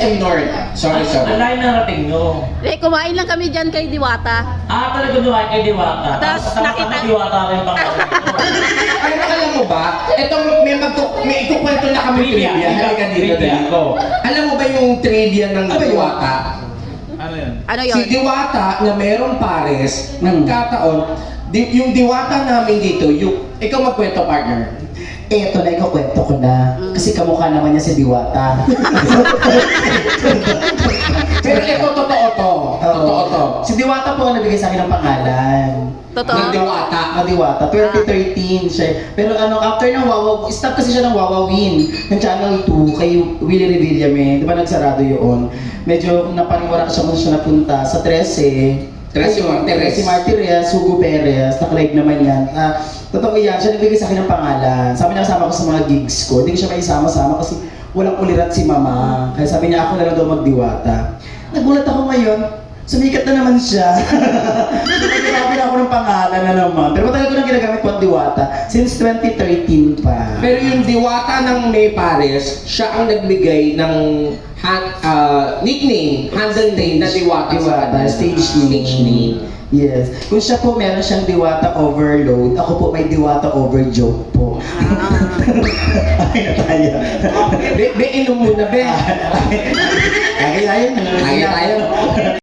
Ignored. Sorry. Ang layo na rating nyo. Kumain lang kami dyan kay Diwata. Talaga dumaan kay Diwata. Tapos nakita- Diwata rin pangalan. Alam mo ba, itong may ikukwento na kami trivia. Halika dito, dito. Alam mo ba yung trivia ng Diwata? Ano yun? Ano yun? Si Diwata na merong pares, nagkataon, yung Diwata namin dito, ikaw magkwento, partner. Eto na, ikakwento ko na. Kasi kamukha naman niya si Diwata. Pero ito, totoo to. Totoo to. Si Diwata po ang nabigay sa akin ng pangalan. Totoo? Ng Diwata. Ng Diwata. 2013 siya. Pero after ng Wawa, stop kasi siya ng Wawawin ng Channel 2 kay Willie Revillame. Di ba nagsarado yun? Medyo napaniwara siya kung siya napunta sa 13. Tracy Martirez. Si Martirez, Hugo Perez, nakalive naman yan. Totoo yan, siya nagbigay sa akin ng pangalan. Sabi niya kasama ko sa mga gigs ko. Hindi ko siya maisama-sama kasi walang ulirat si mama. Kaya sabi niya ako na lang daw magdiwata. Nagulat ako ngayon, sumikat na naman siya. Nagkakabi na ako ng pangalan na naman. Pero matagal ko nang ginagamit ko ang diwata. Since 2013 pa. Pero yung Diwata ng May Pares, siya ang nagbigay ng nickname, handle name na Diwata. Diwata, stage name. Yes. Kung siya po meron siyang diwata overload, ako po may diwata overjoke po. Ay na tayo. Be, inom muna, be. Kaya yun. Kaya tayo.